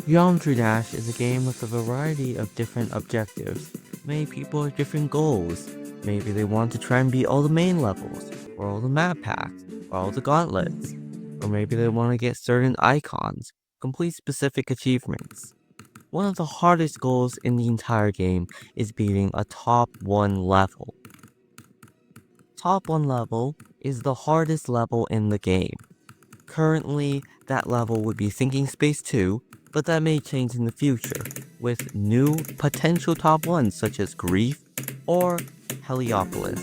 Geometry Dash is a game with a variety of different objectives. Many people have different goals. Maybe they want to try and beat all the main levels, or all the map packs, or all the gauntlets. Or maybe they want to get certain icons, complete specific achievements. One of the hardest goals in the entire game is beating a top 1 level. Top 1 level is the hardest level in the game. Currently, that level would be Sinking Space 2, but that may change in the future, with new potential top 1s such as Grief or Heliopolis.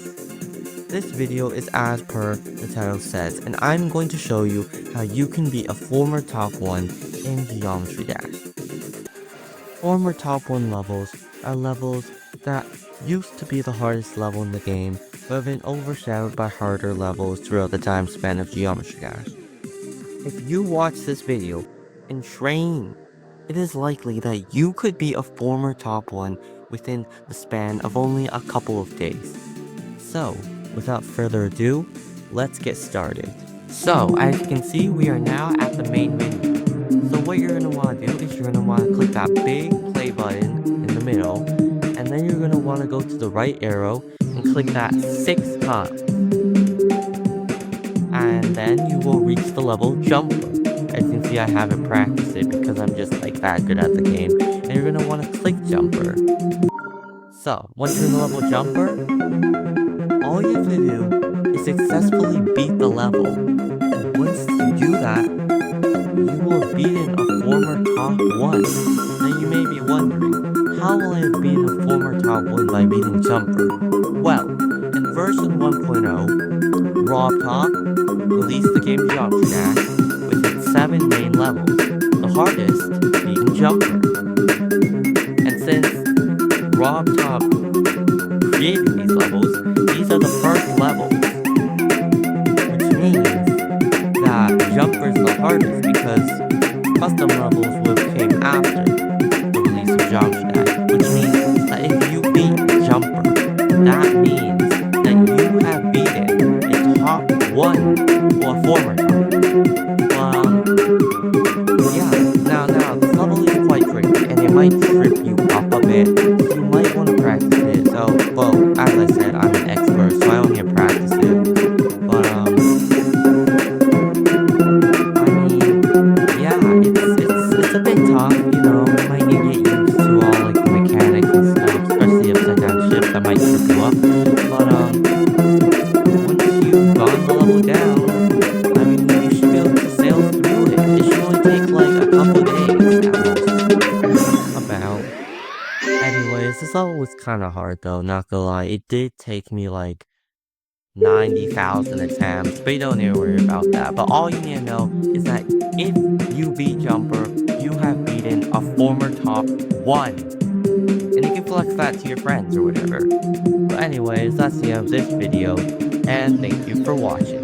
This video is as per the title says, and I'm going to show you how you can be a former top 1 in Geometry Dash. Former top 1 levels are levels that used to be the hardest level in the game, but have been overshadowed by harder levels throughout the time span of Geometry Dash. If you watch this video and train, it is likely that you could be a former top 1 within the span of only a couple of days. So, without further ado, let's get started. So, as you can see, we are now at the main menu. So what you're going to want to do is you're going to want to click that big play button in the middle, and then you're going to want to go to the right arrow and click that 6 times. And then you will reach the level Jumper. As you can see, I haven't practiced it because I'm just like that good at the game. And you're going to want to click Jumper. So, once you're in the level Jumper, all you have to do is successfully beat the level. And once you do that, you will have beaten a former top 1. Now you may be wondering, how will I have beaten a former top 1 by beating Jumper? Well, in version 1.0, RobTop released the game Geometry Dash with its 7 main levels, the hardest being Jumper. And since RobTop created these levels, these are the first levels, which means that Jumper is the hardest because custom levels would have came after the release of Geometry Dash, which means that if you beat Jumper, that means that you have beaten a top 1 or a former top. Now this level is quite tricky and it might trip you up a bit, so you might want to practice it. So, well, as I said, I'm an expert, so I only have practiced it. But, it's a bit tough, you know, you might need to get used to all, like, the mechanics and stuff, especially upside down shifts that might trip you up. But, once you've gone the level down, I mean, you should be able to sail through it. It should only take, like, a couple days at most. About. Anyways, this level was kinda hard, though, not gonna lie. It did take me, like, 90,000 attempts, but you don't need to worry about that. But all you need to know is that if you beat Jumper, you have beaten a former top 1. And you can flex that to your friends or whatever. But anyways, that's the end of this video, and thank you for watching.